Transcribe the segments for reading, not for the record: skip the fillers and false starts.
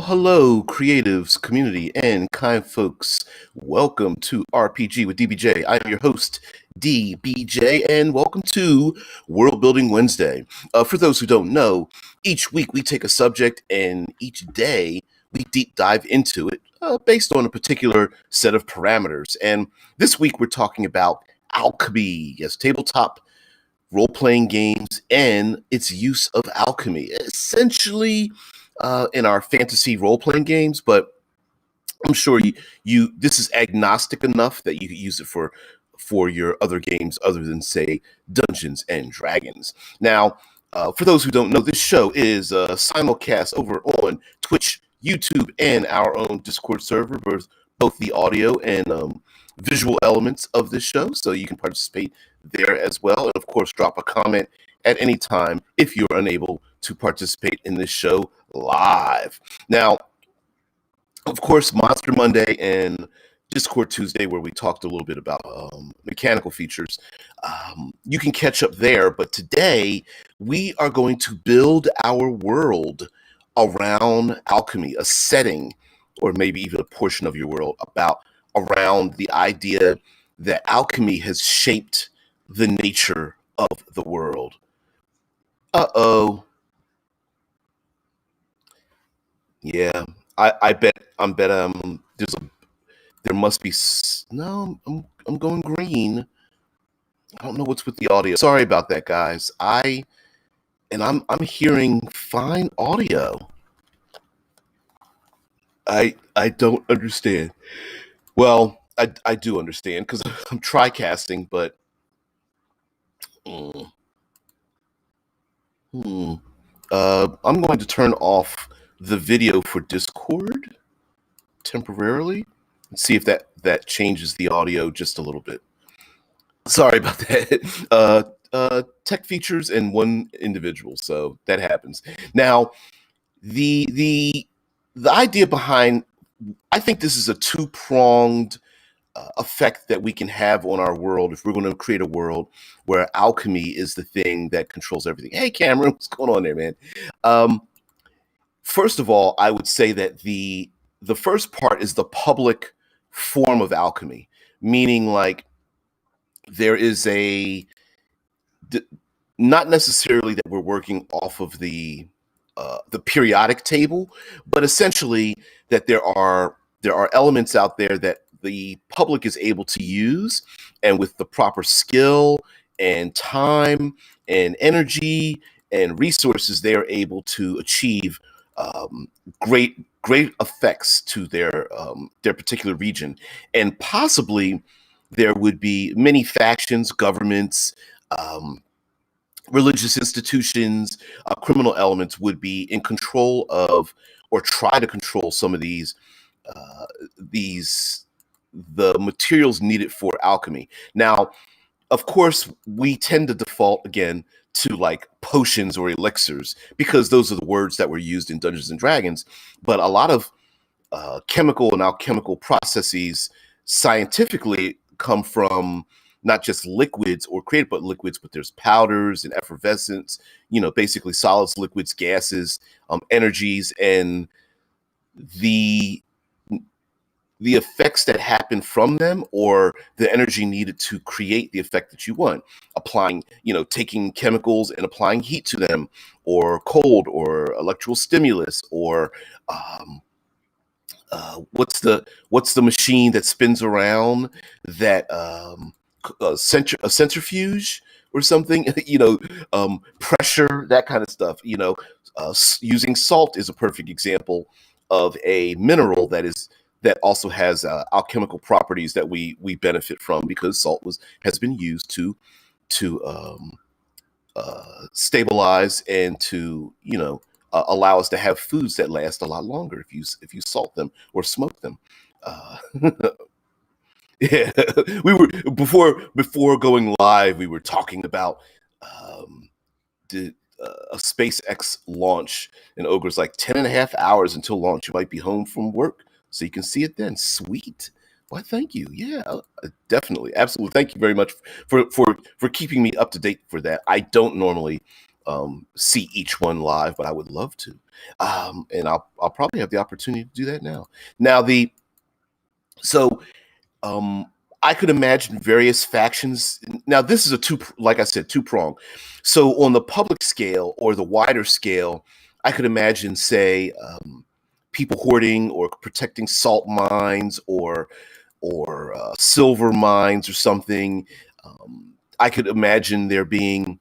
Hello, creatives, community, and kind folks. Welcome to RPG with DBJ. I'm your host, DBJ, and welcome to World Building Wednesday. For those who don't know, each week we take a subject and each day we deep dive into it based on a particular set of parameters. And this week we're talking about alchemy, yes, tabletop role-playing games and its use of alchemy. Essentially, in our fantasy role-playing games, but I'm sure you this is agnostic enough that you could use it for your other games other than say Dungeons and Dragons. Now, for those who don't know, this show is simulcast over on Twitch, YouTube, and our own Discord server, both the audio and visual elements of this show, so you can participate there as well. And of course, drop a comment at any time if you're unable to participate in this show live. Now, of course, Monster Monday and Discord Tuesday, where we talked a little bit about mechanical features, you can catch up there. But today, we are going to build our world around alchemy, a setting, or maybe even a portion of your world around the idea that alchemy has shaped the nature of the world. Uh-oh. Yeah, I bet there must be no. I'm going green. I don't know what's with the audio. Sorry about that, guys. I'm hearing fine audio. I don't understand. Well, I do understand because I'm tri-casting, but I'm going to turn off the video for Discord temporarily and see if that changes the audio just a little bit. Sorry about that. Tech features and one individual, so that happens. Now, the idea behind, I think this is a two-pronged effect that we can have on our world if we're going to create a world where alchemy is the thing that controls everything. Hey, Cameron, what's going on there, man? First of all, I would say that the first part is the public form of alchemy, meaning like there is not necessarily that we're working off of the periodic table, but essentially that there are elements out there that the public is able to use, and with the proper skill and time and energy and resources, they are able to achieve great effects to their particular region. And possibly there would be many factions, governments, religious institutions, criminal elements would be in control of or try to control some of the materials needed for alchemy. Now, of course, we tend to default again to like potions or elixirs because those are the words that were used in Dungeons and Dragons. But a lot of chemical and alchemical processes scientifically come from not just liquids or created but liquids, but there's powders and effervescence, basically solids, liquids, gases, energies, and the effects that happen from them, or the energy needed to create the effect that you want, applying, taking chemicals and applying heat to them, or cold, or electrical stimulus, or what's the machine that spins around that a centrifuge or something, pressure, that kind of stuff. Using salt is a perfect example of a mineral that also has alchemical properties that we benefit from, because salt has been used to stabilize and to allow us to have foods that last a lot longer if you salt them or smoke them. Yeah, we were before going live. We were talking about a SpaceX launch, and Ogre's like 10 and a half hours until launch. You might be home from work, so you can see it then. Sweet. Why, thank you. Yeah, definitely. Absolutely. Thank you very much for keeping me up to date for that. I don't normally see each one live, but I would love to. And I'll probably have the opportunity to do that now. Now so um, I could imagine various factions. Now, this is like I said, two prong. So, on the public scale or the wider scale, I could imagine, say, people hoarding or protecting salt mines or silver mines or something. I could imagine there being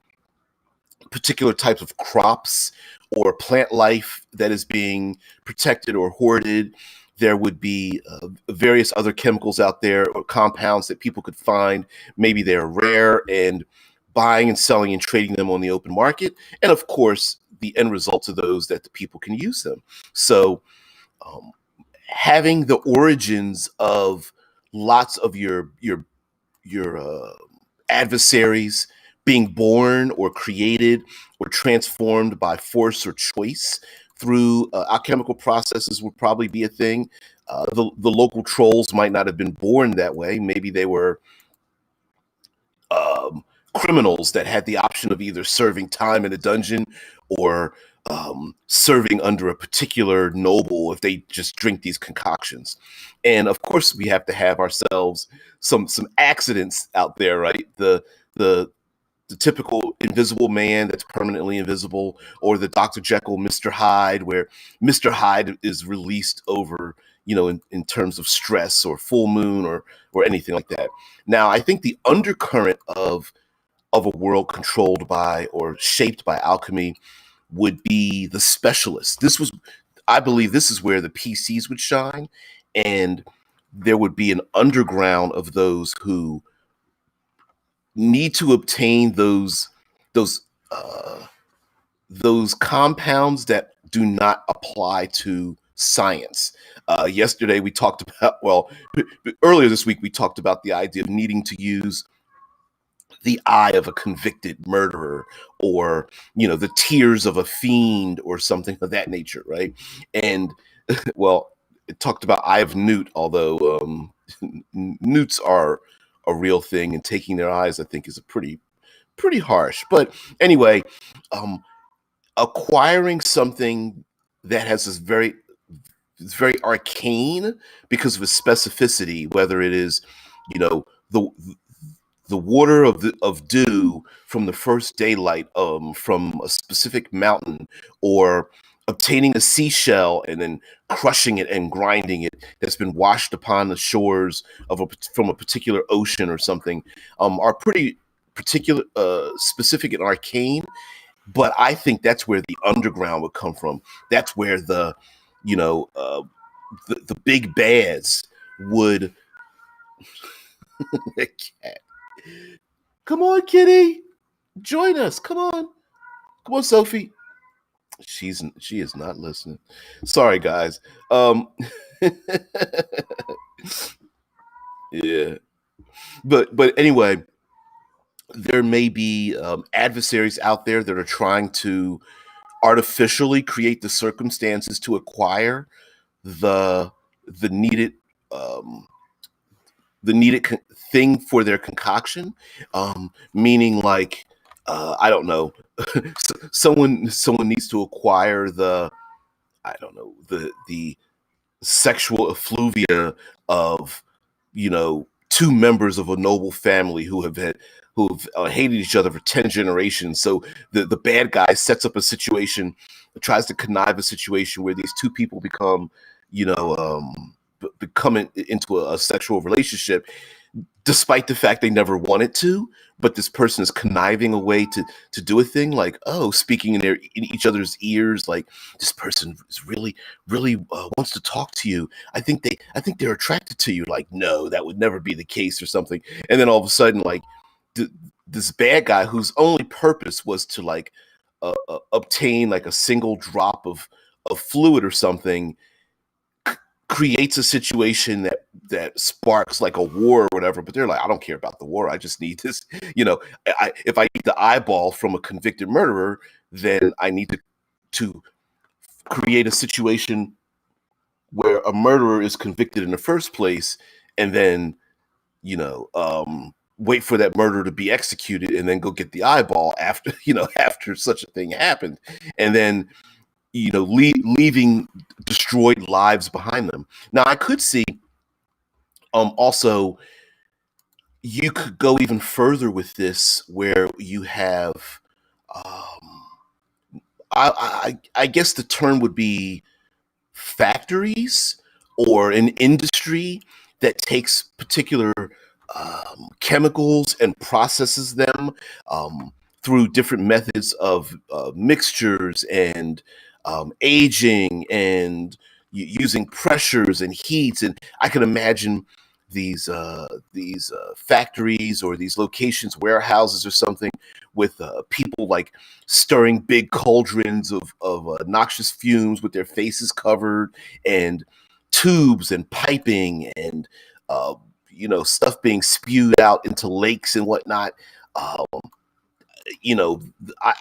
particular types of crops or plant life that is being protected or hoarded. There would be various other chemicals out there or compounds that people could find. Maybe they're rare, and buying and selling and trading them on the open market. And of course, the end result of those that the people can use them. So um, having the origins of lots of your adversaries being born or created or transformed by force or choice through alchemical processes would probably be a thing. The local trolls might not have been born that way. Maybe they were criminals that had the option of either serving time in a dungeon or serving under a particular noble if they just drink these concoctions. And of course, we have to have ourselves some accidents out there, right? The typical invisible man that's permanently invisible, or the Dr. Jekyll, Mr. Hyde, where Mr. Hyde is released over, in terms of stress or full moon or anything like that. Now, I think the undercurrent of a world controlled by or shaped by alchemy would be the specialists. I believe this is where the PCs would shine, and there would be an underground of those who need to obtain those uh, those compounds that do not apply to science. Yesterday we talked about, earlier this week we talked about the idea of needing to use the eye of a convicted murderer, or the tears of a fiend or something of that nature, right? And well, it talked about eye of newt, although newts are a real thing, and taking their eyes, I think, is a pretty harsh. But anyway, um, acquiring something that has it's very arcane because of its specificity, whether it is, the water of dew from the first daylight from a specific mountain, or obtaining a seashell and then crushing it and grinding it that's been washed upon the shores from a particular ocean or something, are pretty particular, specific and arcane. But I think that's where the underground would come from. That's where you know uh, the big bads would. Cat. Come on, kitty, join us. Come on, Sophie. She is not listening. Sorry, guys. Yeah, but anyway, there may be adversaries out there that are trying to artificially create the circumstances to acquire the the needed um, thing for their concoction, meaning like, I don't know, someone needs to acquire I don't know, the sexual effluvia of, two members of a noble family who've hated each other for 10 generations. So the bad guy sets up a situation, tries to connive a situation where these two people become, become into a sexual relationship, despite the fact they never wanted to. But this person is conniving a way to do a thing, like, oh, speaking in each other's ears, like, this person is really wants to talk to you. I think they're attracted to you. Like, no, that would never be the case, or something. And then all of a sudden, like, this bad guy whose only purpose was to, like, obtain like a single drop of fluid or something, creates a situation that sparks like a war or whatever. But they're like, I don't care about the war, I just need this. If I need the eyeball from a convicted murderer, then I need to create a situation where a murderer is convicted in the first place, and then, you know um wait for that murder to be executed and then go get the eyeball after, after such a thing happened, and then, leaving destroyed lives behind them. Now, I could see, also, you could go even further with this, where you have, um, I guess the term would be factories, or an industry that takes particular chemicals and processes them, um, through different methods of mixtures and aging and using pressures and heats. And I can imagine these factories, or these locations, warehouses or something, with people like stirring big cauldrons of noxious fumes with their faces covered, and tubes and piping, and uh, stuff being spewed out into lakes and whatnot. Um, you know,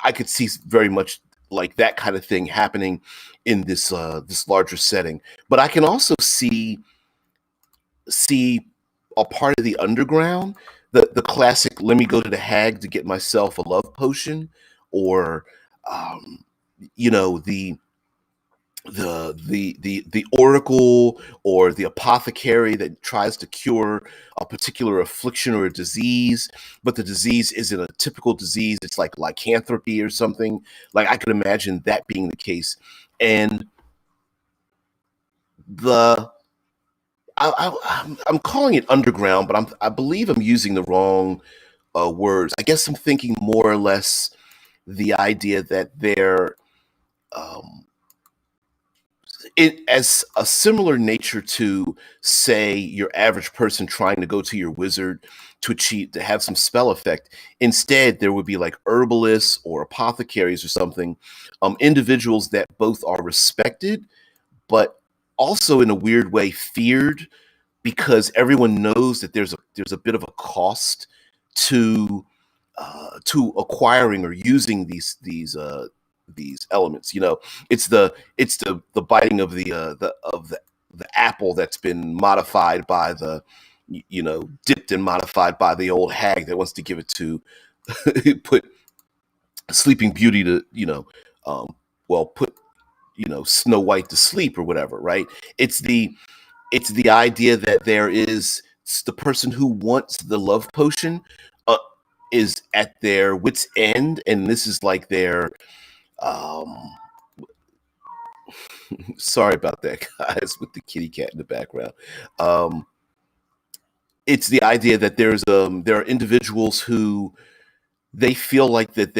I could see very much like that kind of thing happening in this larger setting. But I can also see a part of the underground, the classic, let me go to the hag to get myself a love potion, or um, you know the oracle, or the apothecary that tries to cure a particular affliction or a disease, but the disease isn't a typical disease. It's like lycanthropy or something. Like, I could imagine that being the case. And the I'm calling it underground, but I believe I'm using the wrong words. I guess I'm thinking more or less the idea that they're, um, it as a similar nature to, say, your average person trying to go to your wizard to have some spell effect. Instead, there would be like herbalists or apothecaries or something, individuals that both are respected, but also in a weird way feared, because everyone knows that there's a bit of a cost to acquiring or using these elements. It's the biting of the apple that's been modified by dipped and modified by the old hag that wants to give it to put Sleeping Beauty to, put Snow White to sleep or whatever, right? It's the idea that the person who wants the love potion uh, is at their wit's end, and this is like their, um sorry about that, guys, with the kitty cat in the background. um it's the idea that there are individuals who, they feel like that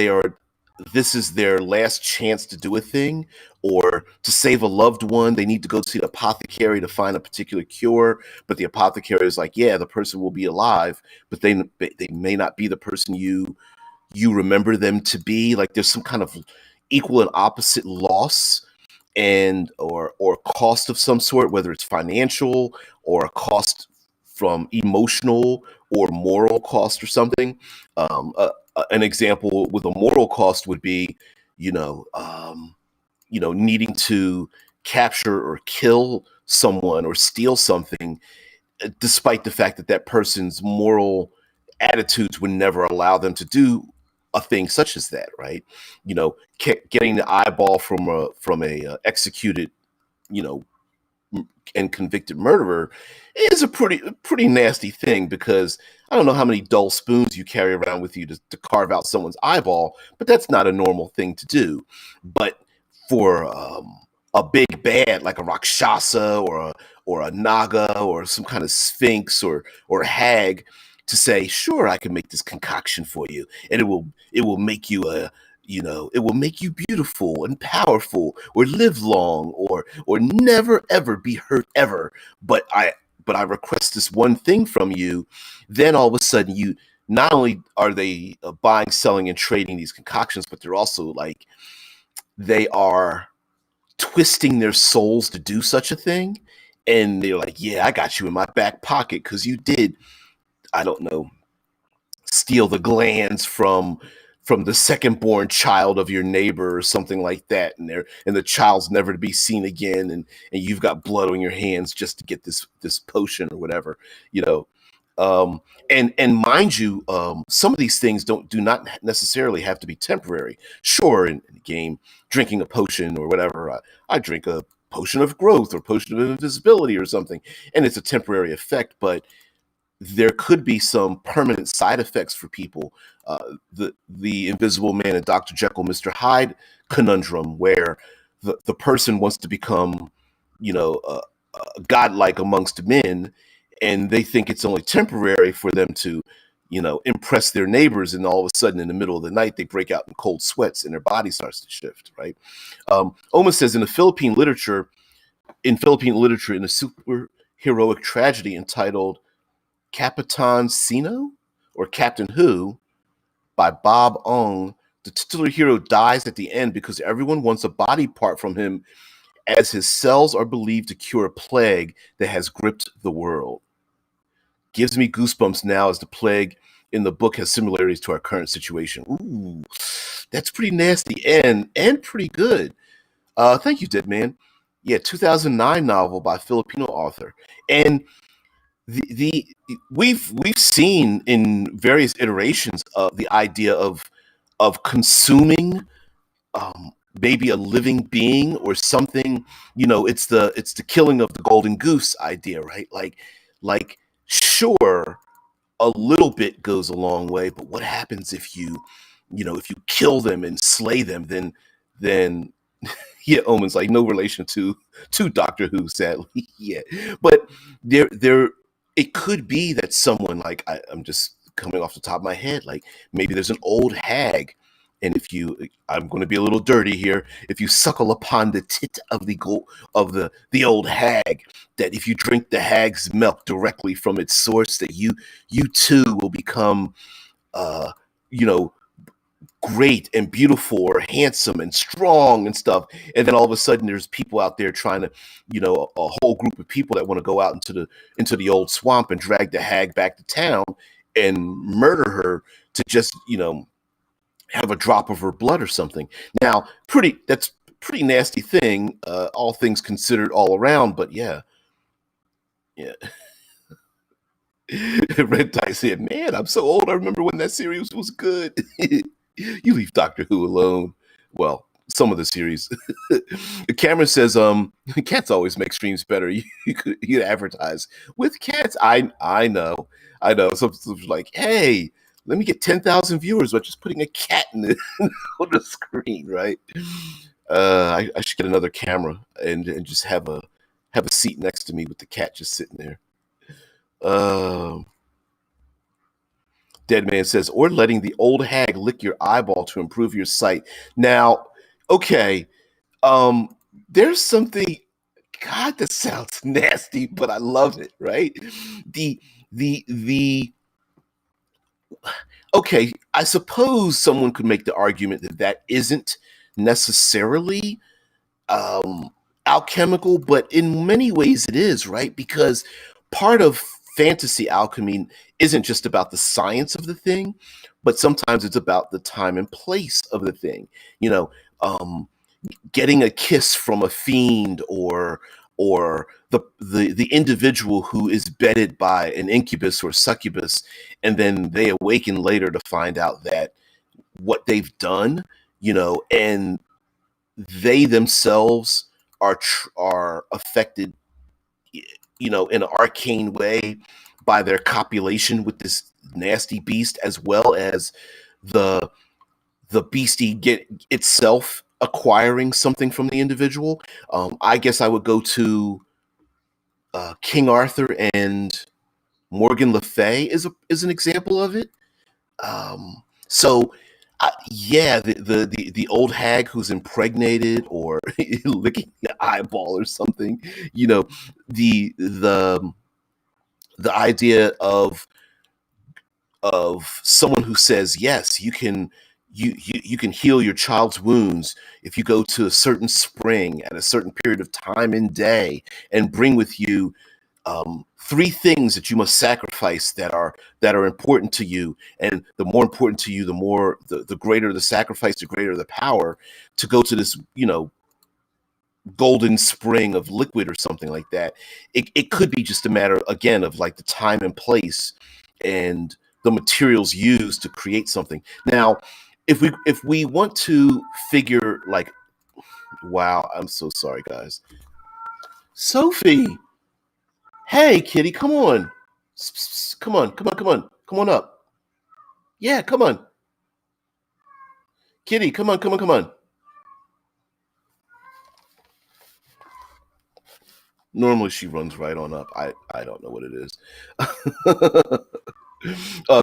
this is their last chance to do a thing, or to save a loved one. They need to go see the apothecary to find a particular cure, but the apothecary is like, yeah, the person will be alive, but they may not be the person you remember them to be. Like, there's some kind of equal and opposite loss, and or cost of some sort, whether it's financial, or a cost from emotional or moral cost or something. An example with a moral cost would be, needing to capture or kill someone or steal something, despite the fact that that person's moral attitudes would never allow them to do a thing such as that, right? Getting the eyeball from a executed, you know, and convicted murderer is a pretty nasty thing, because I don't know how many dull spoons you carry around with you to carve out someone's eyeball, but that's not a normal thing to do. But for a big bad like a rakshasa, or a naga, or some kind of sphinx, or hag, to say, sure, I can make this concoction for you, and it will make you it will make you beautiful and powerful, or live long, or never ever be hurt ever. But I request this one thing from you. Then all of a sudden, you not only are they buying, selling, and trading these concoctions, but they're also like, they are twisting their souls to do such a thing. And they're like, yeah, I got you in my back pocket because you did, I don't know, steal the glands from the second born child of your neighbor or something like that, and the child's never to be seen again, and you've got blood on your hands just to get this potion or whatever, you know. Um, and mind you, some of these things do not necessarily have to be temporary. Sure, in the game, drinking a potion or whatever, I drink a potion of growth or potion of invisibility or something, and it's a temporary effect, but there could be some permanent side effects for people. The Invisible Man and Dr. Jekyll, Mr. Hyde conundrum, where the person wants to become, godlike amongst men, and they think it's only temporary for them to, impress their neighbors, and all of a sudden, in the middle of the night, they break out in cold sweats and their body starts to shift. Right? Oma says in Philippine literature, in a superheroic tragedy entitled Capitan Sino or Captain Who by Bob Ong, the titular hero dies at the end because everyone wants a body part from him, as his cells are believed to cure a plague that has gripped the world. Gives me goosebumps now, as the plague in the book has similarities to our current situation. Ooh, that's pretty nasty and pretty good. Thank you, Dead Man. Yeah, 2009 novel by Filipino author. And the we've seen in various iterations of the idea of consuming, maybe a living being or something. It's the killing of the golden goose idea, right? Like sure, a little bit goes a long way, but what happens if you kill them and slay them? Then yeah, Omen's like no relation to Doctor Who, sadly. Yeah, but there it could be that someone, like, I'm just coming off the top of my head, like maybe there's an old hag, and if you, I'm going to be a little dirty here, if you suckle upon the tit of the old hag, that if you drink the hag's milk directly from its source, that you too will become, uh you know great and beautiful or handsome and strong and stuff. And then all of a sudden there's people out there trying to, a whole group of people that want to go out into the old swamp and drag the hag back to town and murder her to just, have a drop of her blood or something. Now, that's pretty nasty thing, all things considered all around, but yeah. Yeah. Red Dice said, man, I'm so old. I remember when that series was good. You leave Doctor Who alone. Well, some of the series. Cameron says, cats always make streams better. You advertise with cats. I know. I know. Something's like, hey, let me get 10,000 viewers by just putting a cat on the screen, right? I should get another camera and just have a seat next to me with the cat just sitting there. Dead Man says, or letting the old hag lick your eyeball to improve your sight. Now, okay, there's something. God, that sounds nasty, but I love it. Right? The Okay. I suppose someone could make the argument that isn't necessarily, um, alchemical, but in many ways it is, right? Because part of fantasy alchemy isn't just about the science of the thing, but sometimes it's about the time and place of the thing. You know, um, Getting a kiss from a fiend, or the individual who is bedded by an incubus or succubus, and then they awaken later to find out that what they've done, and they themselves are affected, in an arcane way by their copulation with this nasty beast, as well as the beastie get itself acquiring something from the individual. I guess I would go to, King Arthur and Morgan Le Fay is an example of it. So, yeah, the old hag who's impregnated or licking the eyeball or something. You know, the idea of someone who says, yes, you can heal your child's wounds if you go to a certain spring at a certain period of time and day and bring with you, three things that you must sacrifice that are important to you, and the more important to you, the greater the sacrifice, the greater the power, to go to this, golden spring of liquid or something like that. It could be just a matter, again, of like the time and place and the materials used to create something. Now, if we want to figure like, wow, I'm so sorry, guys. Sophie, hey, kitty, come on. Come on, come on, come on, come on up. Yeah, come on. Kitty, come on, come on, come on. Normally she runs right on up. I don't know what it is.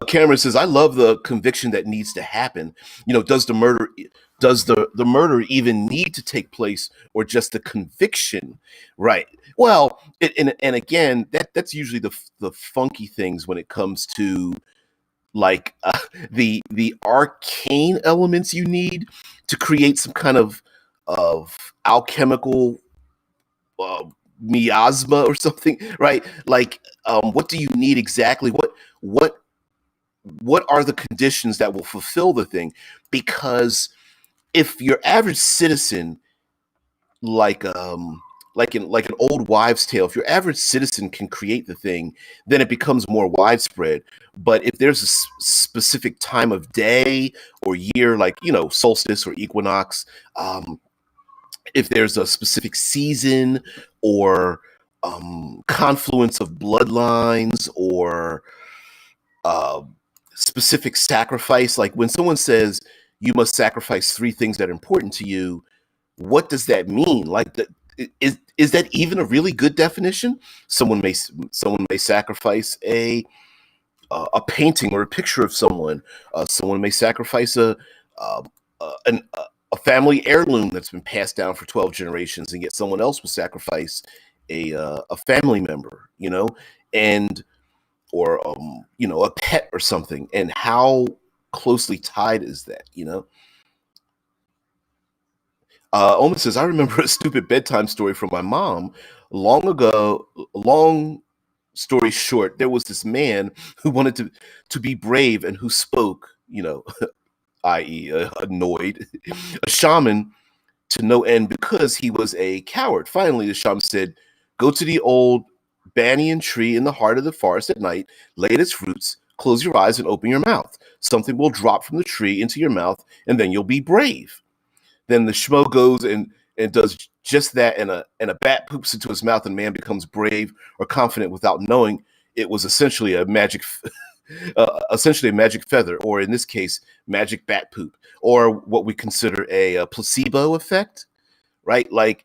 Cameron says, "I love the conviction that needs to happen. Does the murder even need to take place, or just the conviction?" Right. Well, and again, that's usually the funky things when it comes to like the arcane elements you need to create some kind of alchemical uh, miasma or something, right? Like, what do you need exactly? What what are the conditions that will fulfill the thing? Because if your average citizen, like like an old wives' tale, if your average citizen can create the thing, then it becomes more widespread. But if there's a specific time of day or year, like solstice or equinox, if there's a specific season or confluence of bloodlines or uh, specific sacrifice, like when someone says you must sacrifice three things that are important to you, what does that mean? Like, is that even a really good definition? Someone may sacrifice a painting or a picture of someone. Someone may sacrifice uh, a family heirloom that's been passed down for 12 generations, and yet someone else will sacrifice a family member, and or a pet or something. And how closely tied is that? Oma says, I remember a stupid bedtime story from my mom long ago. Long story short, there was this man who wanted to be brave and who spoke, i.e., annoyed, a shaman to no end because he was a coward. Finally, the shaman said, "Go to the old banyan tree in the heart of the forest at night, lay at its roots, close your eyes and open your mouth. Something will drop from the tree into your mouth, and then you'll be brave." Then the schmo goes and does just that, and a bat poops into his mouth, and man becomes brave or confident without knowing it was essentially a magic, essentially a magic feather, or in this case, magic bat poop, or what we consider a placebo effect, right? Like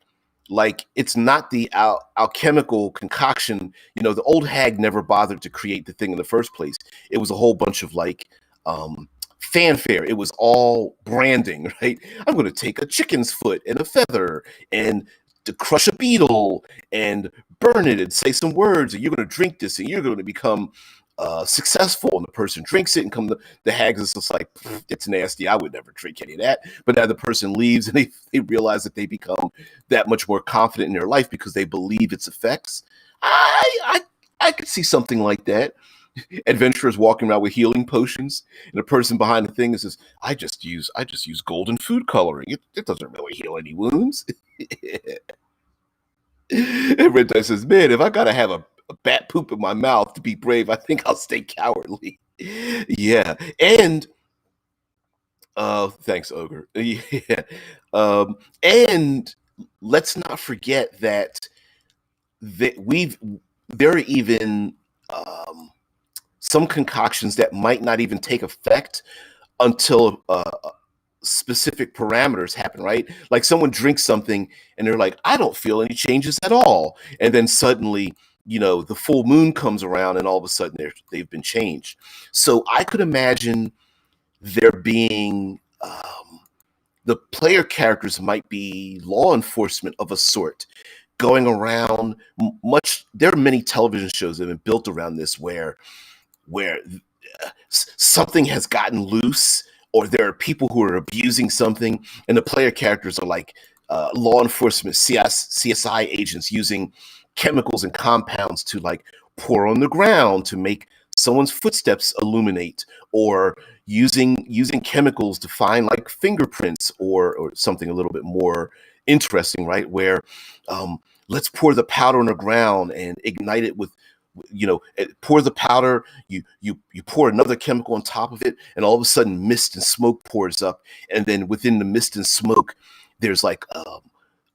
it's not the alchemical concoction. The old hag never bothered to create the thing in the first place. It was a whole bunch of like fanfare. It was all branding, right? I'm going to take a chicken's foot and a feather and to crush a beetle and burn it and say some words, and you're going to drink this and you're going to become successful. And the person drinks it and the hags is just like, it's nasty. I would never drink any of that. But now the person leaves and they realize that they become that much more confident in their life because they believe its effects. I could see something like that. Adventurers walking around with healing potions, and the person behind the thing says, I just use golden food coloring. It doesn't really heal any wounds." And Red Dice says, "Man, if I gotta have a bat poop in my mouth to be brave, I think I'll stay cowardly." Yeah. And thanks, Ogre. Yeah. And let's not forget that there are even some concoctions that might not even take effect until specific parameters happen, right? Like someone drinks something and they're like, I don't feel any changes at all. And then suddenly, the full moon comes around and all of a sudden they've been changed. So I could imagine there being the player characters might be law enforcement of a sort going around there are many television shows that have been built around this where something has gotten loose, or there are people who are abusing something, and the player characters are like law enforcement CSI agents using chemicals and compounds to like pour on the ground to make someone's footsteps illuminate, or using chemicals to find like fingerprints or something a little bit more interesting, right? Where let's pour the powder on the ground and ignite it with, pour the powder, you pour another chemical on top of it, and all of a sudden mist and smoke pours up, and then within the mist and smoke, there's like a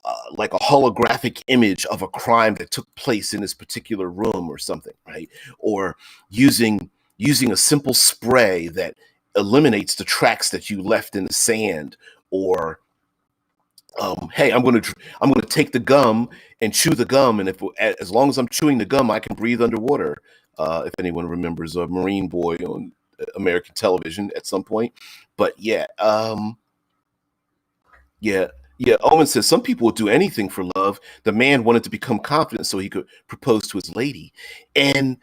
holographic image of a crime that took place in this particular room or something, right? Or using a simple spray that eliminates the tracks that you left in the sand, or hey, I'm gonna take the gum and chew the gum, and if as long as I'm chewing the gum, I can breathe underwater. If anyone remembers a Marine Boy on American television at some point, but yeah, yeah, yeah. Owen says some people would do anything for love. The man wanted to become confident so he could propose to his lady, and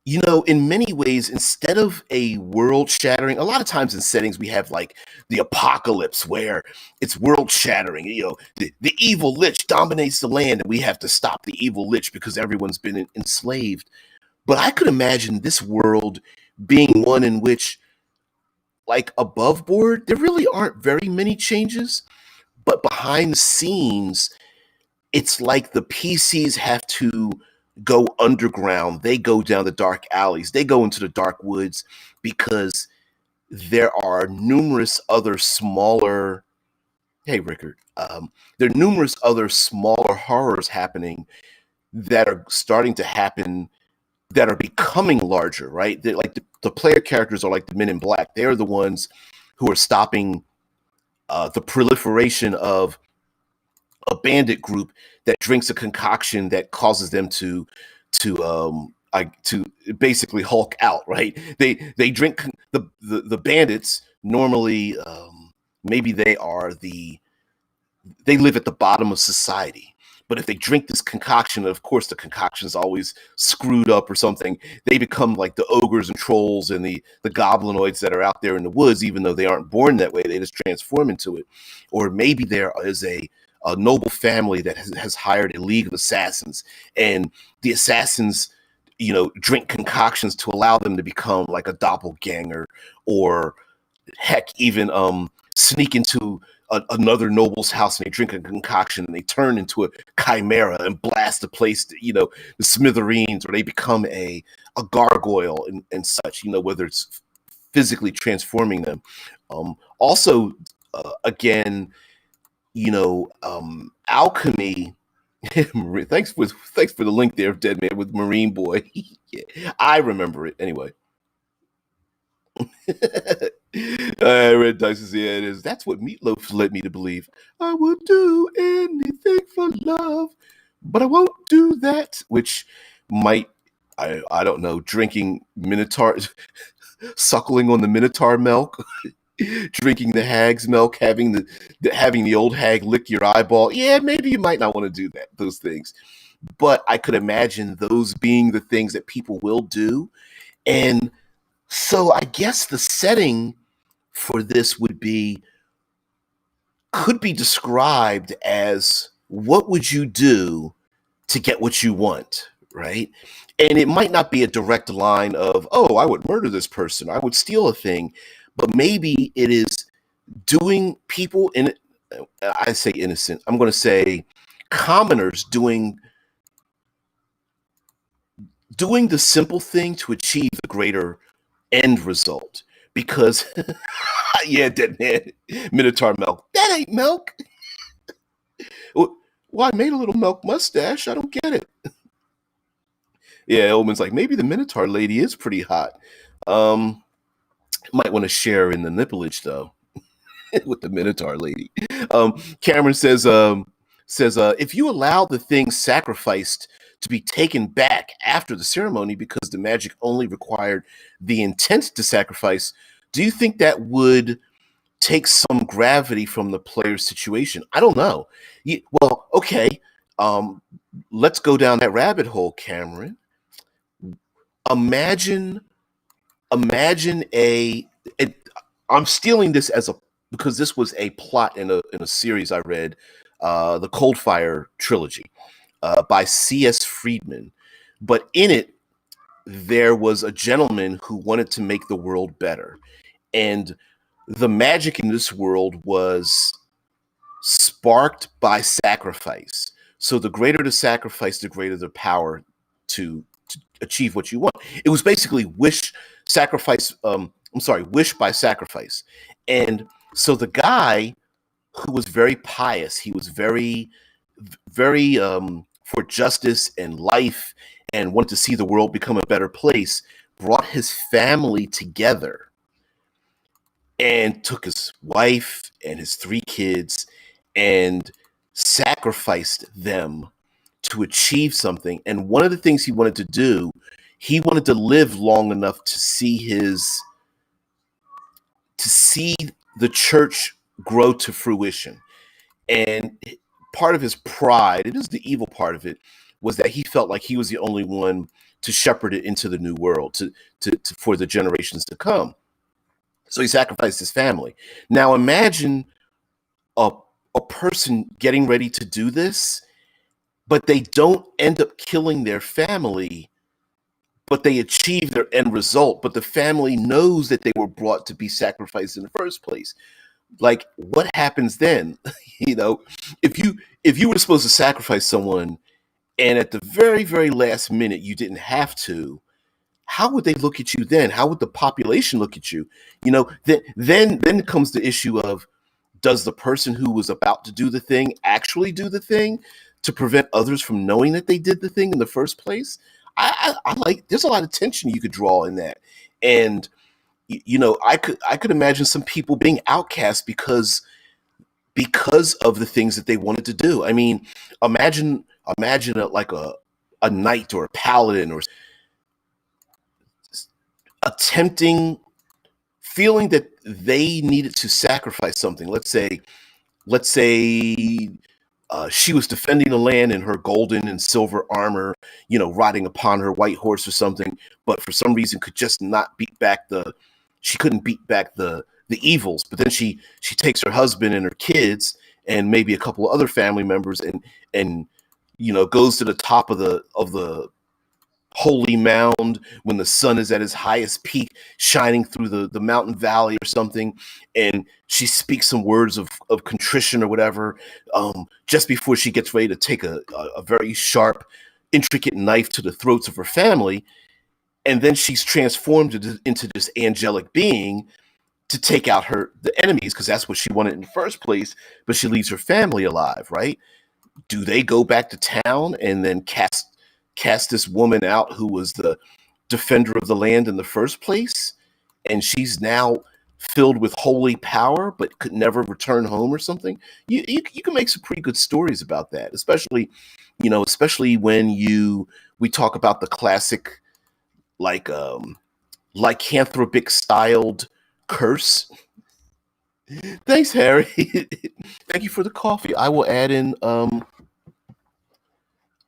in many ways, instead of a world shattering, a lot of times in settings we have like the apocalypse where it's world shattering. The evil lich dominates the land and we have to stop the evil lich because everyone's been enslaved. But I could imagine this world being one in which, like above board, there really aren't very many changes, but behind the scenes, it's like the PCs have to go underground. They go down the dark alleys. They go into the dark woods because there are numerous other smaller. Hey, Rickard. There are numerous other smaller horrors happening that are starting to happen that are becoming larger, right? They're like the player characters are like the Men in Black. They're the ones who are stopping the proliferation of a bandit group that drinks a concoction that causes them to basically Hulk out, right? They drink the bandits normally. Maybe they live at the bottom of society. But if they drink this concoction, and of course the concoction is always screwed up or something, they become like the ogres and trolls and the goblinoids that are out there in the woods, even though they aren't born that way, they just transform into it. Or maybe there is a noble family that has hired a league of assassins, and the assassins, drink concoctions to allow them to become like a doppelganger, or heck, even sneak into another noble's house and they drink a concoction and they turn into a chimera and blast the place, the smithereens, or they become a gargoyle and such, whether it's physically transforming them. Also, again, Alchemy. Thanks for the link there, Dead Man with Marine Boy. Yeah, I remember it anyway. Red Dice is, yeah, it is. That's what Meatloaf led me to believe. I would do anything for love, but I won't do that. Which might, I don't know, drinking Minotaur, suckling on the Minotaur milk, drinking the hag's milk, having the old hag lick your eyeball. Yeah, maybe you might not want to do those things. But I could imagine those being the things that people will do. And so I guess the setting for this could be described as, what would you do to get what you want, right? And it might not be a direct line of, oh, I would murder this person, I would steal a thing, but maybe it is doing people in, I say innocent, I'm going to say commoners doing the simple thing to achieve the greater end result. Because yeah, dead man, Minotaur milk, that ain't milk. Well, I made a little milk mustache, I don't get it. Yeah, Elman's like, maybe the Minotaur lady is pretty hot. Might want to share in the nippleage though. With the Minotaur lady. Cameron says, if you allow the thing sacrificed to be taken back after the ceremony because the magic only required the intent to sacrifice, do you think that would take some gravity from the player's situation? I don't know. Well, okay. Let's go down that rabbit hole, Cameron. Imagine I'm stealing this because this was a plot in a series I read, the Coldfire trilogy, by C.S. Friedman. But in it, there was a gentleman who wanted to make the world better, and the magic in this world was sparked by sacrifice. So the greater the sacrifice, the greater the power to achieve what you want. It was basically wish by sacrifice. And so the guy who was very pious, he was very for justice and life and wanted to see the world become a better place, brought his family together and took his wife and his 3 kids and sacrificed them to achieve something. And one of the things he wanted to do, he wanted to live long enough to see the church grow to fruition. And part of his pride, it is the evil part of it, was that he felt like he was the only one to shepherd it into the new world, for the generations to come. So he sacrificed his family. Now imagine a person getting ready to do this, but they don't end up killing their family, but they achieve their end result. But the family knows that they were brought to be sacrificed in the first place. Like, what happens then? If you were supposed to sacrifice someone and at the very, very last minute you didn't have to, how would they look at you then? How would the population look at you? Then comes the issue of, does the person who was about to do the thing actually do the thing to prevent others from knowing that they did the thing in the first place? I like, there's a lot of tension you could draw in that. And I could imagine some people being outcast because of the things that they wanted to do. I mean, imagine a knight or a paladin or attempting, feeling that they needed to sacrifice something. Let's say she was defending the land in her golden and silver armor, riding upon her white horse or something, but for some reason could just not she couldn't beat back the evils. But then she takes her husband and her kids and maybe a couple of other family members and goes to the top of the holy mound when the sun is at its highest peak, shining through the mountain valley or something, and she speaks some words of contrition or whatever, just before she gets ready to take a very sharp, intricate knife to the throats of her family. And then she's transformed into this angelic being to take out the enemies, because that's what she wanted in the first place, but she leaves her family alive, right? Do they go back to town and then cast this woman out who was the defender of the land in the first place, and she's now filled with holy power but could never return home or something? You can make some pretty good stories about that, especially when we talk about the classic, like lycanthropic styled curse. Thanks, Harry. Thank you for the coffee. I will add in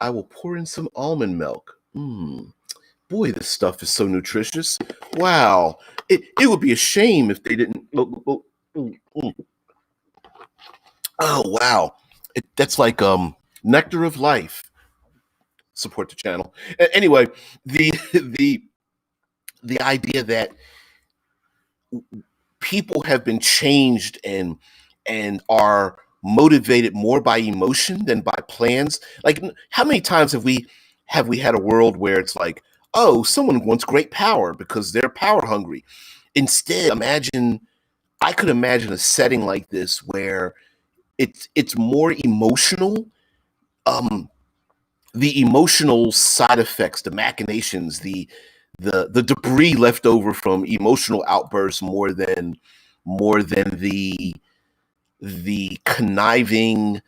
I will pour in some almond milk. Boy, this stuff is so nutritious. Wow. It would be a shame if they didn't. Oh, wow. That's like nectar of life. Support the channel. Anyway, the the idea that people have been changed and are motivated more by emotion than by plans. Like, how many times have we had a world where it's like, oh, someone wants great power because they're power hungry? Instead, I could imagine a setting like this where it's more emotional. The emotional side effects, the machinations, the debris left over from emotional outbursts, more than the conniving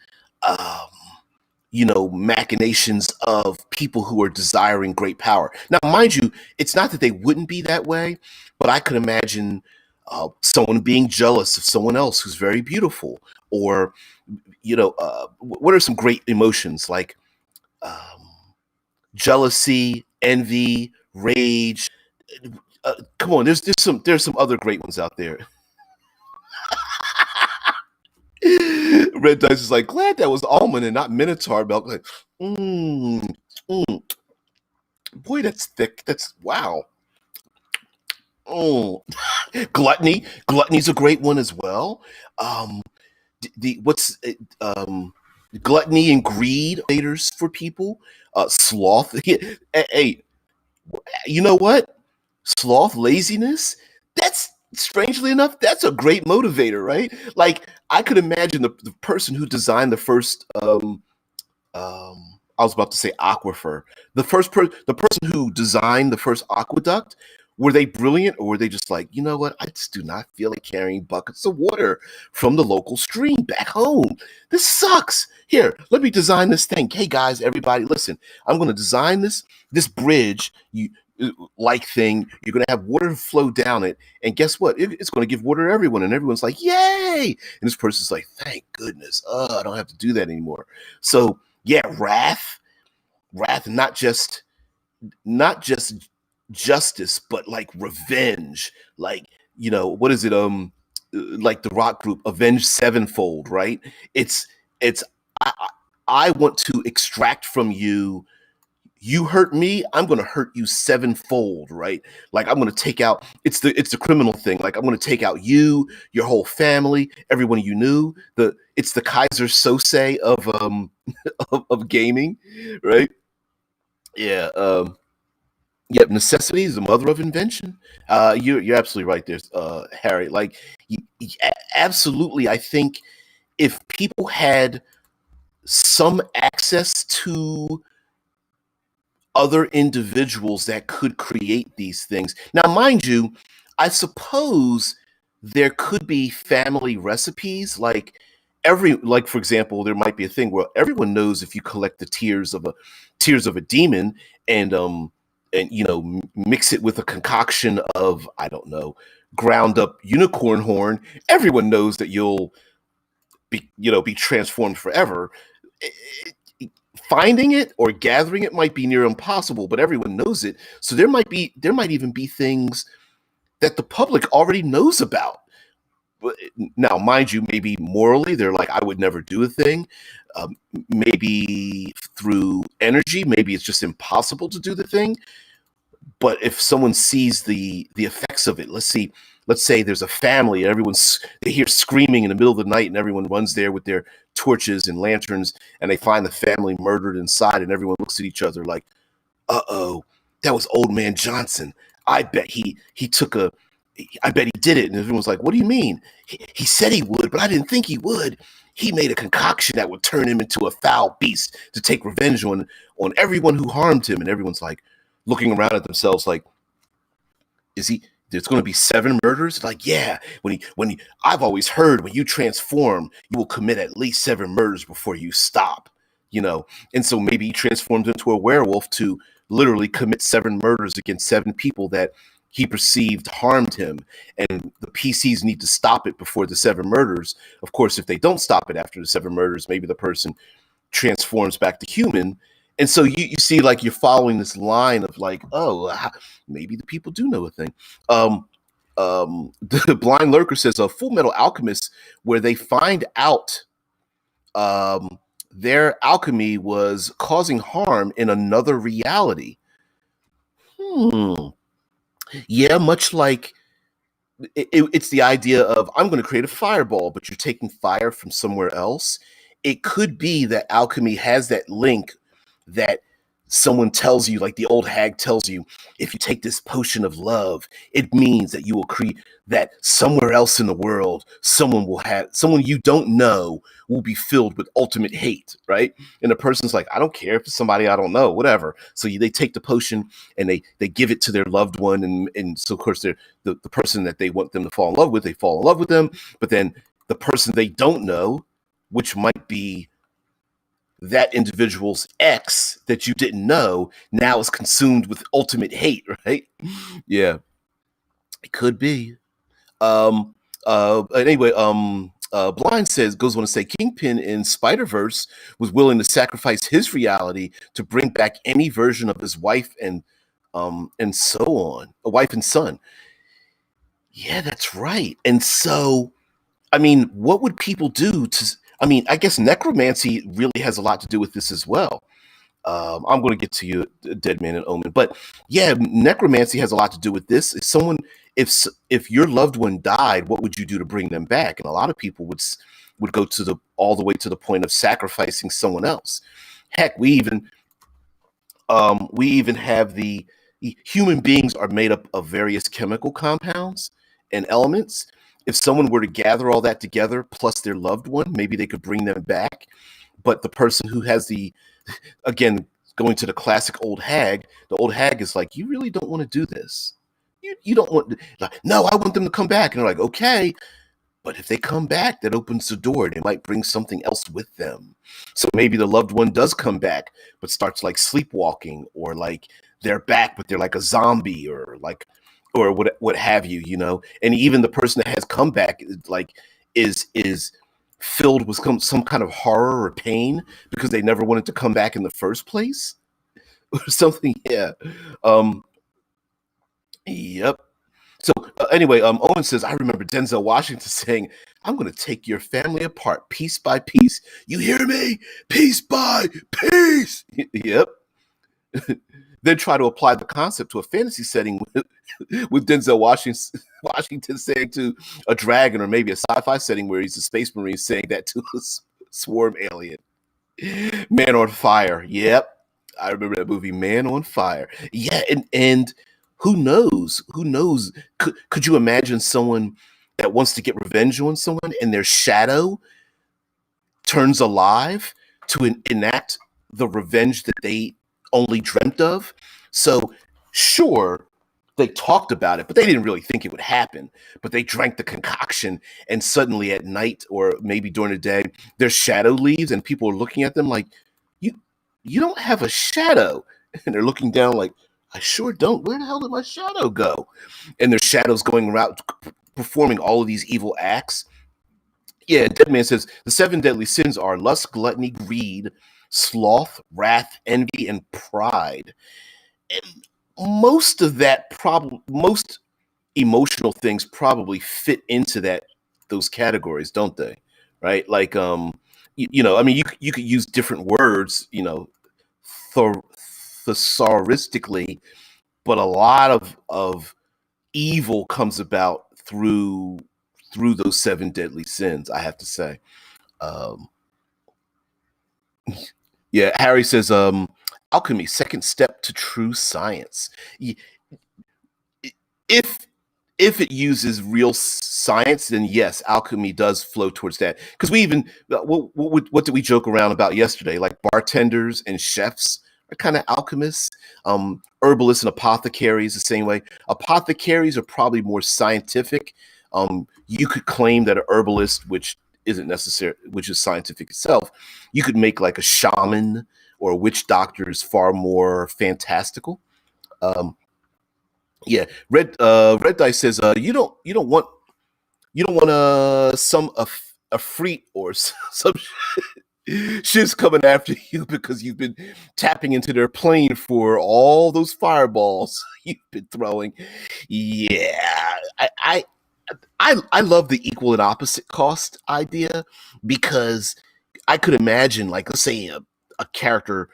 machinations of people who are desiring great power. Now, mind you, it's not that they wouldn't be that way, but I could imagine someone being jealous of someone else who's very beautiful, or what are some great emotions like jealousy, envy, rage? Come on, there's some other great ones out there. Red Dice is like, glad that was almond and not minotaur milk. Like, boy, that's thick. That's wow. Gluttony's a great one as well. the what's gluttony and greed motivators for people. Sloth. Hey, you know what? Sloth, laziness. That's strangely enough, that's a great motivator, right? Like I could imagine the person who designed the first I was about to say aquifer. The person who designed the first aqueduct, were they brilliant or were they just like, you know what? I just do not feel like carrying buckets of water from the local stream back home. This sucks. Here, let me design this thing. Hey guys, everybody, listen. I'm going to design this bridge. Like thing, you're going to have water flow down it, and guess what, it's going to give water to everyone, and everyone's like, yay, and this person's like, thank goodness, I don't have to do that anymore. So yeah, wrath, not just justice, but like revenge, like, what is it, like the rock group Avenged Sevenfold, right? It's I, I I want to extract from you. You hurt me, I'm going to hurt you sevenfold, right? Like I'm going to take out, it's the criminal thing, like I'm going to take out you, your whole family, everyone you knew. It's the Kaiser Sose of gaming, right? Yeah. Yep, necessity is the mother of invention. You're absolutely right there, Harry. Like, absolutely, I think if people had some access to other individuals that could create these things. Now, mind you, I suppose there could be family recipes, like for example, there might be a thing where everyone knows if you collect the tears of a demon and mix it with a concoction of, I don't know, ground up unicorn horn, everyone knows that you'll be transformed forever. Finding it or gathering it might be near impossible, but everyone knows it. So there might even be things that the public already knows about. Now, mind you, maybe morally they're like, I would never do a thing. Maybe through energy, maybe it's just impossible to do the thing. But if someone sees the effects of it, let's say there's a family, they hear screaming in the middle of the night, and everyone runs there with their torches and lanterns, and they find the family murdered inside, and everyone looks at each other like, uh-oh, that was old man Johnson. I bet he took a I bet he did it. And everyone's like, what do you mean? He said he would, but I didn't think he would. He made a concoction that would turn him into a foul beast to take revenge on everyone who harmed him. And everyone's like looking around at themselves like, there's going to be 7 murders? Like, yeah, I've always heard when you transform, you will commit at least 7 murders before you stop, And so maybe he transformed into a werewolf to literally commit 7 murders against 7 people that he perceived harmed him, and the PCs need to stop it before the 7 murders. Of course, if they don't stop it after the 7 murders, maybe the person transforms back to human. And so you see, like, you're following this line of like, oh, maybe the people do know a thing. The Blind Lurker says a Full Metal Alchemist, where they find out their alchemy was causing harm in another reality. Yeah, much like it's the idea of, I'm going to create a fireball, but you're taking fire from somewhere else. It could be that alchemy has that link that someone tells you, like the old hag tells you, if you take this potion of love, it means that you will create that somewhere else in the world, someone you don't know will be filled with ultimate hate, right? And the person's like, I don't care if it's somebody I don't know, whatever. So they take the potion and they give it to their loved one, and so of course they're the person that they want them to fall in love with, they fall in love with them, but then the person they don't know, which might be that individual's ex that you didn't know, now is consumed with ultimate hate, right? Yeah, it could be. Anyway, Blind goes on to say, Kingpin in Spider-Verse was willing to sacrifice his reality to bring back any version of his wife and so on, a wife and son. Yeah, that's right. And so, I mean, what would people do to? I mean, I guess necromancy really has a lot to do with this as well. I'm going to get to you, Dead Man and Omen, but yeah, necromancy has a lot to do with this. If your loved one died, what would you do to bring them back? And a lot of people would go to all the way to the point of sacrificing someone else. Heck, we even have the human beings are made up of various chemical compounds and elements. If someone were to gather all that together plus their loved one, maybe they could bring them back. But the person who has again, going to the classic the old hag is like, you really don't want to do this. You don't want to, like, no, I want them to come back. And they're like, okay, but if they come back, that opens the door. They might bring something else with them. So maybe the loved one does come back, but starts like sleepwalking, or like they're back, but they're like a zombie, or what have you, you know. And even the person that has come back, like, is filled with some kind of horror or pain because they never wanted to come back in the first place, or something. Yeah. Um, yep. So anyway, Owen says, I remember Denzel Washington saying, I'm going to take your family apart piece by piece. You hear me? Piece by piece. Yep. Then try to apply the concept to a fantasy setting with Denzel Washington saying to a dragon, or maybe a sci-fi setting where he's a space marine saying that to a swarm alien. Man on Fire. Yep. I remember that movie, Man on Fire. Yeah, and who knows? Who knows? Could you imagine someone that wants to get revenge on someone and their shadow turns alive to enact the revenge that they only dreamt of? So, sure, they talked about it, but they didn't really think it would happen. But they drank the concoction, and suddenly at night, or maybe during the day, their shadow leaves, and people are looking at them like, you don't have a shadow. And they're looking down like, I sure don't. Where the hell did my shadow go? And their shadow's going around performing all of these evil acts. Yeah, Dead Man says the 7 deadly sins are lust, gluttony, greed, sloth, wrath, envy, and pride. And most emotional things probably fit into those categories, don't they? Right? Like, I mean, you could use different words, thesauristically, but a lot of evil comes about through those 7 deadly sins, I have to say. Um, yeah, Harry says, alchemy, second step to true science. If if it uses real science, then yes, alchemy does flow towards that. Because we even what did we joke around about yesterday? Like bartenders and chefs are kind of alchemists. Herbalists and apothecaries the same way. Apothecaries are probably more scientific. You could claim that an herbalist, which isn't necessary, which is scientific itself, you could make like a shaman or a witch doctor is far more fantastical. Um, yeah, Red Dice says you don't want a freak or some shit's coming after you because you've been tapping into their plane for all those fireballs you've been throwing. Yeah, I love the equal and opposite cost idea, because I could imagine, like, let's say a character,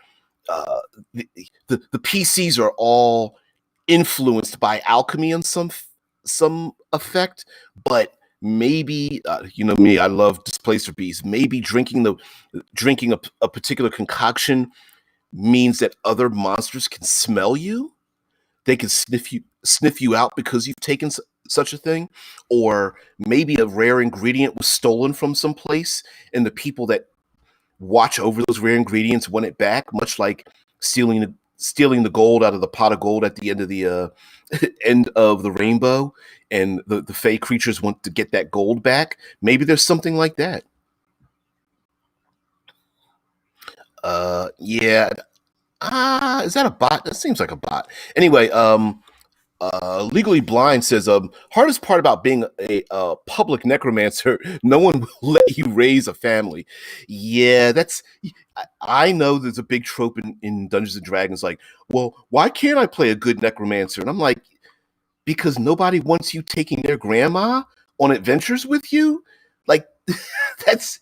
uh, the PCs are all influenced by alchemy in some effect, but maybe me, I love Displacer Beast. Maybe drinking a particular concoction means that other monsters can smell you. They can sniff you out because you've taken such a thing, or maybe a rare ingredient was stolen from some place, and the people that watch over those rare ingredients want it back, much like stealing the gold out of the pot of gold at the end of the end of the rainbow, and the fey creatures want to get that gold back. Maybe there's something like that. Yeah. Is that a bot? That seems like a bot. Anyway, Legally Blind says, hardest part about being a public necromancer, no one will let you raise a family. Yeah, I know there's a big trope in Dungeons and Dragons, like, well, why can't I play a good necromancer? And I'm like, because nobody wants you taking their grandma on adventures with you. Like, that's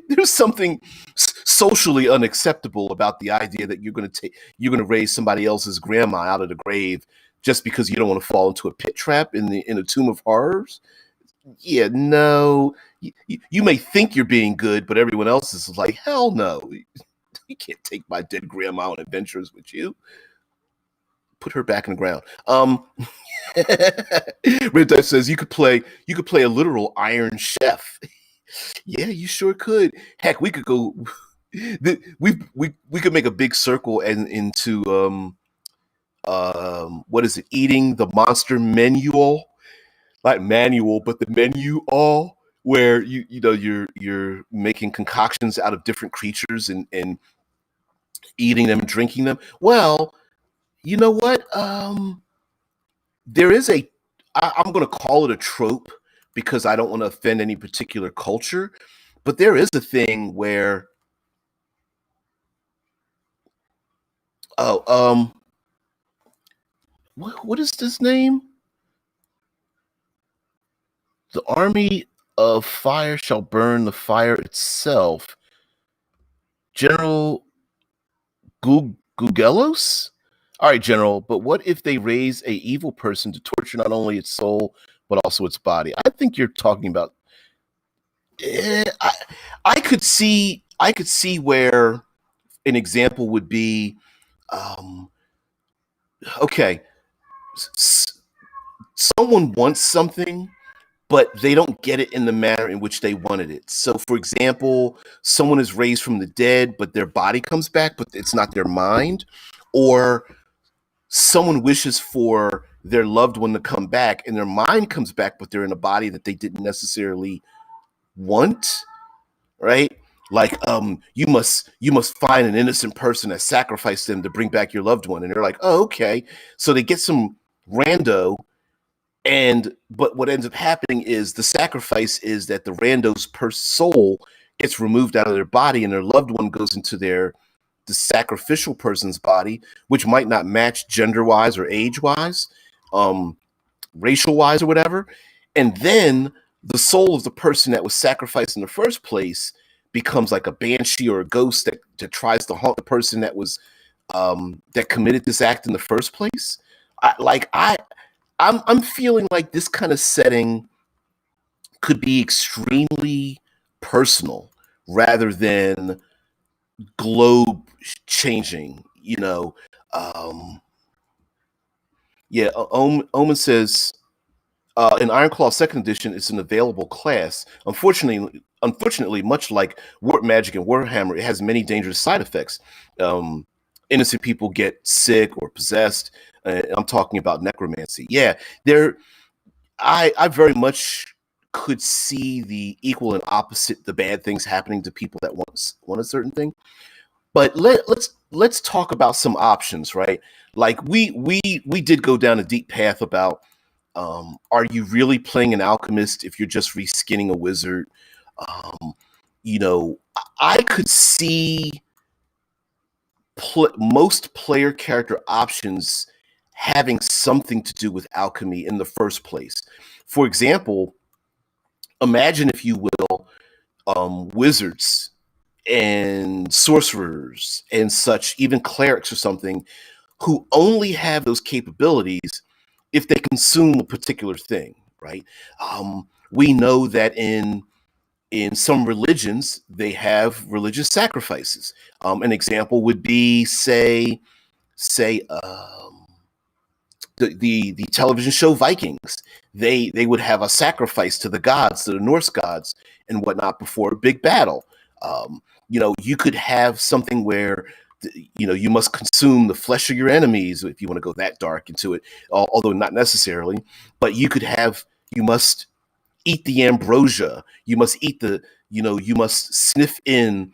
There's something socially unacceptable about the idea that you're going to raise somebody else's grandma out of the grave just because you don't want to fall into a pit trap in a tomb of horrors. Yeah, no. You may think you're being good, but everyone else is like, hell no. You can't take my dead grandma on adventures with you. Put her back in the ground. Red Dice says you could play a literal Iron Chef. Yeah, you sure could. Heck, we could go. We could make a big circle and into what is it? Eating the monster manual, not manual, but the menu all, where you're making concoctions out of different creatures and eating them and drinking them. Well, you know what? There is I'm going to call it a trope because I don't want to offend any particular culture, but there is a thing where, oh, what is this name? The army of fire shall burn the fire itself. General Gugelos? All right, General, but what if they raise a evil person to torture not only its soul, but also its body? I think you're talking about eh, I, I could see where an example would be um, okay, s- someone wants something but they don't get it in the manner in which they wanted it. So, for example, someone is raised from the dead, but their body comes back, but it's not their mind. Or someone wishes for their loved one to come back and their mind comes back, but they're in a body that they didn't necessarily want, right? Like, you must find an innocent person that sacrificed them to bring back your loved one. And they're like, oh, okay. So they get some rando but what ends up happening is the sacrifice is that the rando's per soul gets removed out of their body and their loved one goes into the sacrificial person's body, which might not match gender wise or age wise, um, racial wise or whatever. And then the soul of the person that was sacrificed in the first place becomes like a banshee or a ghost that tries to haunt the person that committed this act in the first place. I'm feeling like this kind of setting could be extremely personal rather than globe changing. Yeah. Omen says in Ironclaw Second Edition, it's an available class. Unfortunately, much like Warp Magic and Warhammer, it has many dangerous side effects. Um, Innocent people get sick or possessed. I'm talking about necromancy. Yeah, there I very much could see the equal and opposite, the bad things happening to people that want a certain thing. But let's talk about some options, right? Like we did go down a deep path about are you really playing an alchemist if you're just reskinning a wizard? Um, I could see most player character options having something to do with alchemy in the first place. For example, imagine, if you will, wizards and sorcerers and such, even clerics or something, who only have those capabilities if they consume a particular thing, right? We know that in some religions they have religious sacrifices. An example would be, say the television show Vikings. They would have a sacrifice to the gods, to the Norse gods and whatnot before a big battle. You could have something where you must consume the flesh of your enemies if you want to go that dark into it, although not necessarily. But you must eat the ambrosia. You must eat you must sniff in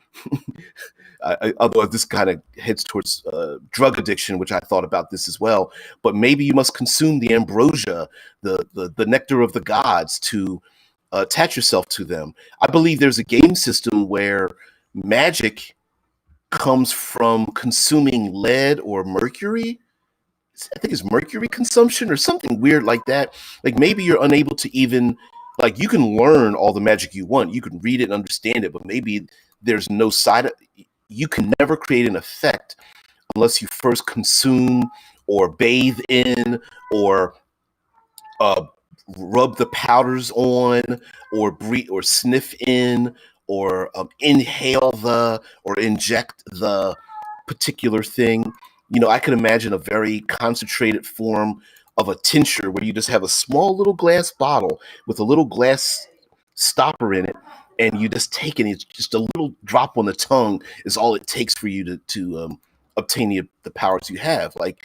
although this kind of heads towards drug addiction, which I thought about this as well. But maybe you must consume the ambrosia, the nectar of the gods, to attach yourself to them. I believe there's a game system where magic comes from consuming lead or mercury. I think it's mercury consumption or something weird like that. Like maybe you're unable to even Like, you can learn all the magic you want, you can read it and understand it, but maybe there's no side. You can never create an effect unless you first consume or bathe in or uh, rub the powders on or breathe or sniff in or inhale the or inject the particular thing. I can imagine a very concentrated form of a tincture where you just have a small little glass bottle with a little glass stopper in it, and you just take it. It's just a little drop on the tongue is all it takes for you to obtain the powers you have. Like,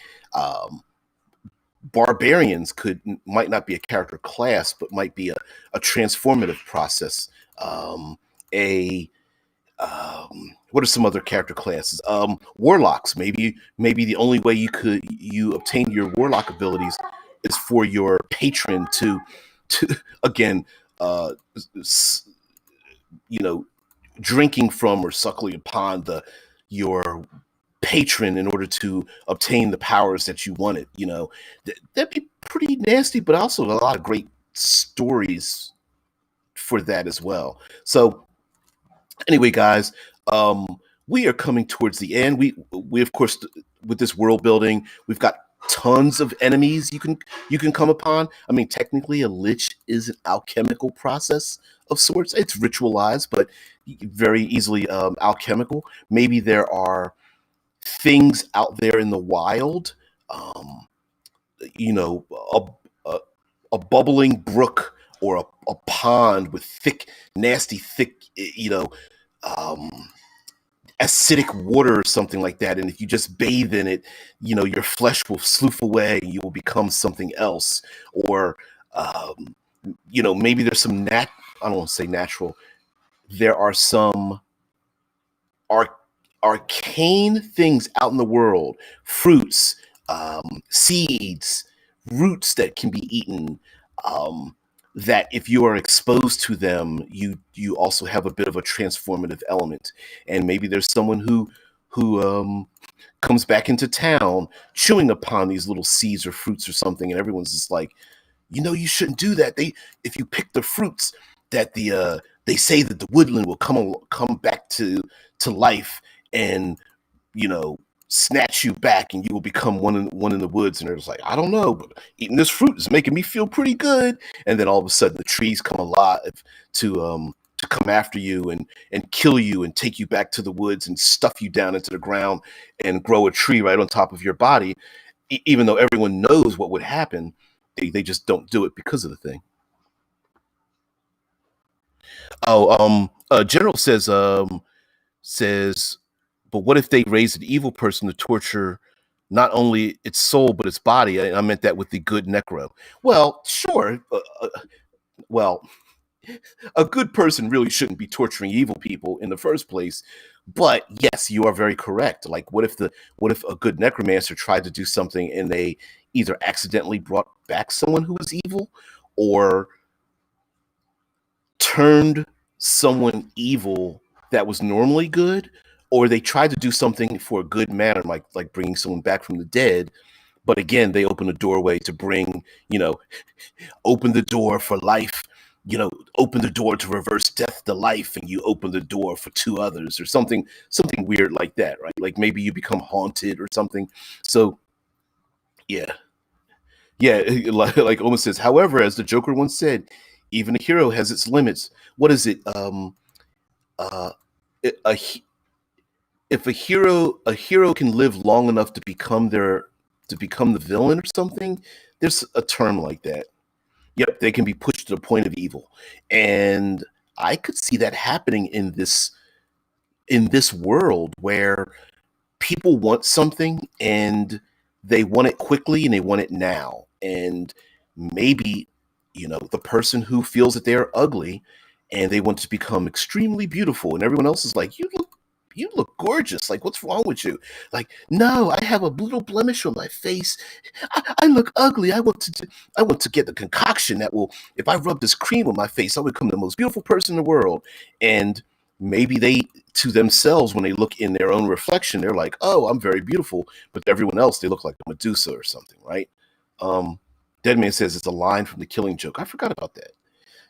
barbarians might not be a character class, but might be a transformative process. A What are some other character classes? Warlocks. Maybe the only way you obtain your warlock abilities is for your patron to again, uh, you know, drinking from or suckling upon your patron in order to obtain the powers that you wanted. That'd be pretty nasty, but also a lot of great stories for that as well. So anyway, guys, we are coming towards the end. We of course, with this world building, we've got tons of enemies you can come upon. I mean, technically, a lich is an alchemical process of sorts. It's ritualized, but very easily alchemical. Maybe there are things out there in the wild, um, a, a bubbling brook or a pond with thick, um, acidic water or something like that. And if you just bathe in it, your flesh will slough away. You will become something else. Or, maybe there's some I don't want to say natural. There are some arc arcane things out in the world, fruits, seeds, roots that can be eaten, that if you are exposed to them, you also have a bit of a transformative element. And maybe there's someone who comes back into town chewing upon these little seeds or fruits or something, and everyone's just like, you shouldn't do that. If you pick the fruits, that they say that the woodland will come back to life and snatch you back, and you will become one in the woods. And they're just like, I don't know, but eating this fruit is making me feel pretty good. And then all of a sudden, the trees come alive to come after you and kill you and take you back to the woods and stuff you down into the ground and grow a tree right on top of your body. Even though everyone knows what would happen, they just don't do it because of the thing. General says, but what if they raise an evil person to torture not only its soul but its body? I meant that with the good necro. Well, sure. Well, a good person really shouldn't be torturing evil people in the first place. But yes, you are very correct. Like, what if a good necromancer tried to do something and they either accidentally brought back someone who was evil, or turned someone evil that was normally good, or they tried to do something for a good manner, like bringing someone back from the dead. But again, they open a doorway to bring, open the door for life, open the door to reverse death to life, and you open the door for two others, or something weird like that, right? Like maybe you become haunted or something. So yeah. Yeah, like almost says, however, as the Joker once said, even a hero has its limits. What is it? Uh, a, if a hero can live long enough to become the villain or something, there's a term like that. Yep, they can be pushed to the point of evil, and I could see that happening in this world where people want something and they want it quickly and they want it now. And maybe, the person who feels that they're ugly and they want to become extremely beautiful, and everyone else is like, you look gorgeous. Like, what's wrong with you? Like, no, I have a little blemish on my face. I look ugly. I want to get the concoction that will, if I rub this cream on my face, I'll become the most beautiful person in the world. And maybe they, to themselves, when they look in their own reflection, they're like, oh, I'm very beautiful. But to everyone else, they look like a Medusa or something, right? Um, Deadman says it's a line from The Killing Joke. I forgot about that.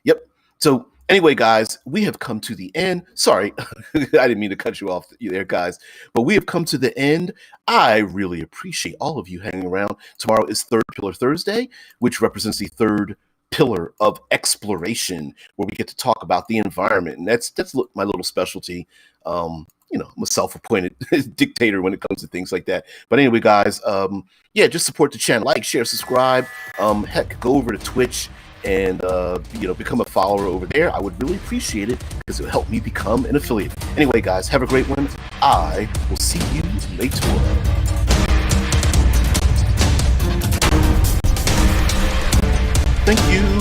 Yep. So anyway, guys, we have come to the end. Sorry, I didn't mean to cut you off there, guys, but we have come to the end. I really appreciate all of you hanging around. Tomorrow is Third Pillar Thursday, which represents the third pillar of exploration, where we get to talk about the environment, and that's my little specialty. I'm a self-appointed dictator when it comes to things like that. But anyway, guys, yeah, just support the channel, like, share, subscribe. Heck, go over to Twitch and become a follower over there. I would really appreciate it because it will help me become an affiliate. Anyway, guys, have a great one. I will see you later. Thank you.